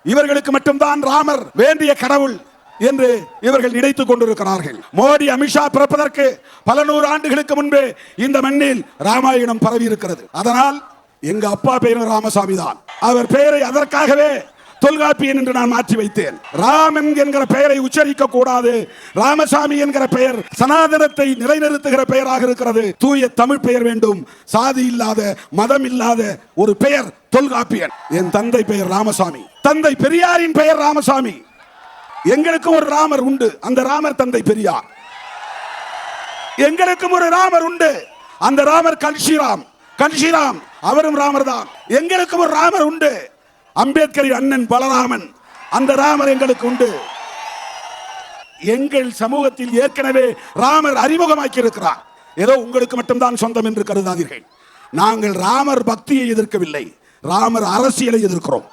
இவர்களுக்கு மட்டும்தான் ராமர் வேண்டிய கடவுள் என்று இவர்கள் நினைத்துக் கொண்டிருக்கிறார்கள். மோடி, அமித்ஷா பிறப்பதற்கு பல நூறு ஆண்டுகளுக்கு முன்பே இந்த மண்ணில் ராமாயணம் பரவி இருக்கிறது. அதனால் எங்க அப்பா பெயரும் ராமசாமி தான். அவர் பெயரை அதற்காகவே தொல்காப்பியன் என்று நான் மாற்றி வைத்தேன். ராமன் என்கிற பெயரை உச்சரிக்க கூடாது. ராமசாமி என்கிற பெயர் சனாதனத்தை நிலைநிறுத்துகிற பெயராக இருக்கிறது. தூய தமிழ் பெயர் வேண்டும். சாதி இல்லாத, மதம் இல்லாத ஒரு பெயர் தொல்காப்பியன். என் தந்தை பெயர் ராமசாமி. தந்தை பெரியாரின் பெயர் ராமசாமி. எங்களுக்கு ஒரு ராமர் உண்டு, அந்த ராமர் தந்தை பெரியார். எங்களுக்கும் ஒரு ராமர் உண்டு, அந்த ராமர் கன்ஷிராம், அவரும் ராமர் தான். எங்களுக்கும் ஒரு ராமர் உண்டு, அம்பேத்கரின் அண்ணன் பலராமன், அந்த ராமர் எங்களுக்கு உண்டு. எங்கள் சமூகத்தில் ஏற்கனவே ராமர் அறிமுகமாக்கி இருக்கிறார். ஏதோ உங்களுக்கு மட்டும்தான் சொந்தம் என்று கருதாதீர்கள். நாங்கள் ராமர் பக்தியை எதிர்க்கவில்லை, ராமர் அரசியலை எதிர்க்கிறோம்.